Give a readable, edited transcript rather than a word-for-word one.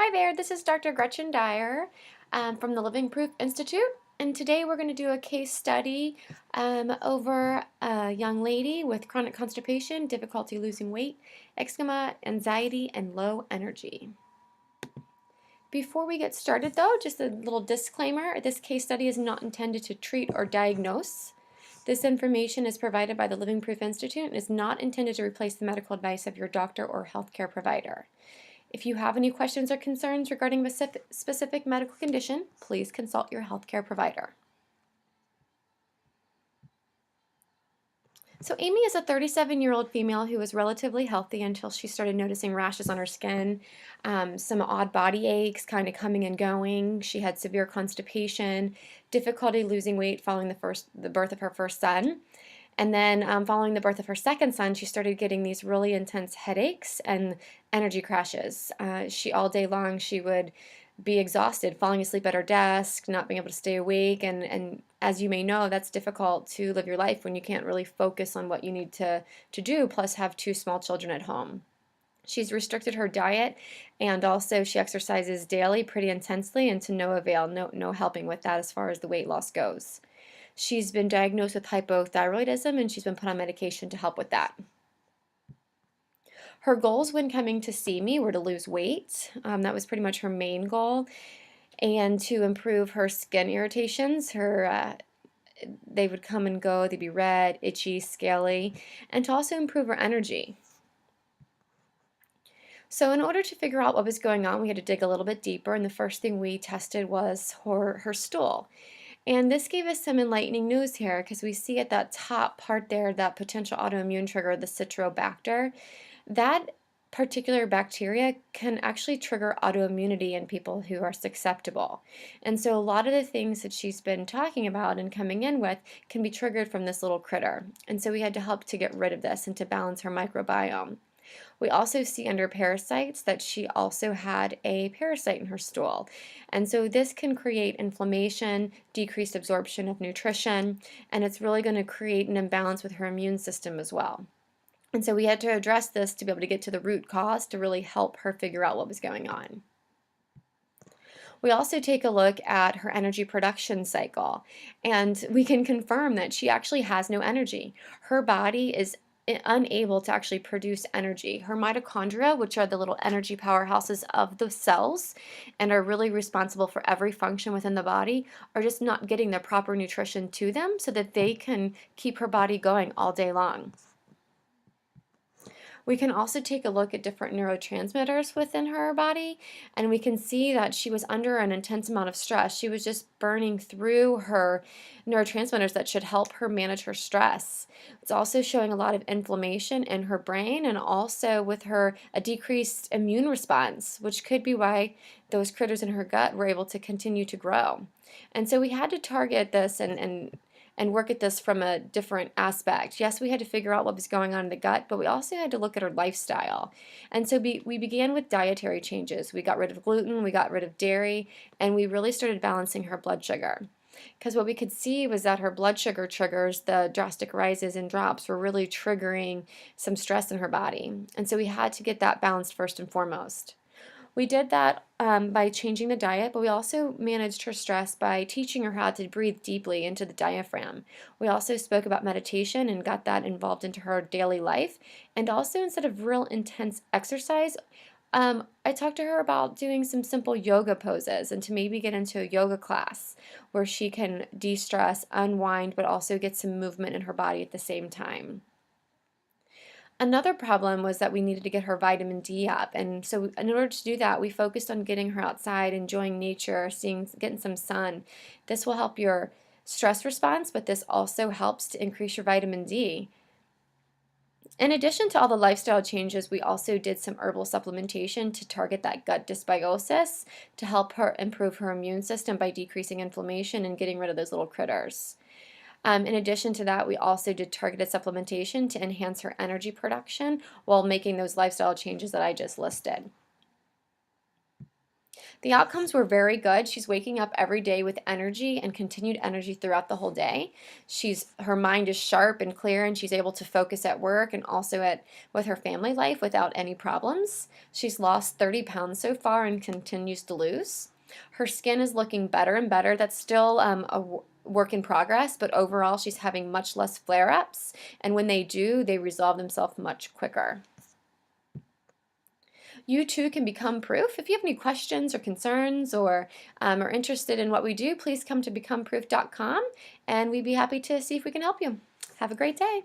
Hi there, this is Dr. Gretchen Dyer from the Living Proof Institute, and today we're going to do a case study over a young lady with chronic constipation, difficulty losing weight, eczema, anxiety, and low energy. Before we get started though, just a little disclaimer, this case study is not intended to treat or diagnose. This information is provided by the Living Proof Institute and is not intended to replace the medical advice of your doctor or healthcare provider. If you have any questions or concerns regarding a specific medical condition, please consult your healthcare provider. So Amy is a 37-year-old female who was relatively healthy until she started noticing rashes on her skin, some odd body aches kind of coming and going. She had severe constipation, difficulty losing weight following the birth of her first son. And then following the birth of her second son, she started getting these really intense headaches and energy crashes. All day long, she would be exhausted, falling asleep at her desk, not being able to stay awake. And as you may know, that's difficult to live your life when you can't really focus on what you need to do, plus have two small children at home. She's restricted her diet, and also she exercises daily pretty intensely, and to no avail, no helping with that as far as the weight loss goes. She's been diagnosed with hypothyroidism, and she's been put on medication to help with that. Her goals when coming to see me were to lose weight. That was pretty much her main goal, and to improve her skin irritations. They would come and go. They'd be red, itchy, scaly, and to also improve her energy. So in order to figure out what was going on, we had to dig a little bit deeper, and the first thing we tested was her stool. And this gave us some enlightening news here because we see at that top part there, that potential autoimmune trigger, the Citrobacter, that particular bacteria can actually trigger autoimmunity in people who are susceptible. And so a lot of the things that she's been talking about and coming in with can be triggered from this little critter. And so we had to help to get rid of this and to balance her microbiome. We also see under parasites that she also had a parasite in her stool. And so this can create inflammation, decreased absorption of nutrition, and it's really going to create an imbalance with her immune system as well. And so we had to address this to be able to get to the root cause to really help her figure out what was going on. We also take a look at her energy production cycle, and we can confirm that she actually has no energy. Her body is unable to actually produce energy. Her mitochondria, which are the little energy powerhouses of the cells and are really responsible for every function within the body, are just not getting the proper nutrition to them so that they can keep her body going all day long. We can also take a look at different neurotransmitters within her body, and we can see that she was under an intense amount of stress. She was just burning through her neurotransmitters that should help her manage her stress. It's also showing a lot of inflammation in her brain, and also with her a decreased immune response, which could be why those critters in her gut were able to continue to grow. And so we had to target this and work at this from a different aspect. Yes, we had to figure out what was going on in the gut, but we also had to look at her lifestyle. And so we began with dietary changes. We got rid of gluten, we got rid of dairy, and we really started balancing her blood sugar. Because what we could see was that her blood sugar triggers, the drastic rises and drops, were really triggering some stress in her body. And so we had to get that balanced first and foremost. We did that by changing the diet, but we also managed her stress by teaching her how to breathe deeply into the diaphragm. We also spoke about meditation and got that involved into her daily life. And also, instead of real intense exercise, I talked to her about doing some simple yoga poses and to maybe get into a yoga class where she can de-stress, unwind, but also get some movement in her body at the same time. Another problem was that we needed to get her vitamin D up, and so in order to do that, we focused on getting her outside, enjoying nature, getting some sun. This will help your stress response, but this also helps to increase your vitamin D. In addition to all the lifestyle changes, we also did some herbal supplementation to target that gut dysbiosis to help her improve her immune system by decreasing inflammation and getting rid of those little critters. In addition to that, we also did targeted supplementation to enhance her energy production while making those lifestyle changes that I just listed. The outcomes were very good. She's waking up every day with energy and continued energy throughout the whole day. Her mind is sharp and clear, and she's able to focus at work and also with her family life without any problems. She's lost 30 pounds so far and continues to lose. Her skin is looking better and better. That's still work in progress, but overall she's having much less flare-ups, and when they do, they resolve themselves much quicker. You too can become proof. If you have any questions or concerns or are interested in what we do, please come to becomeproof.com and we'd be happy to see if we can help you. Have a great day.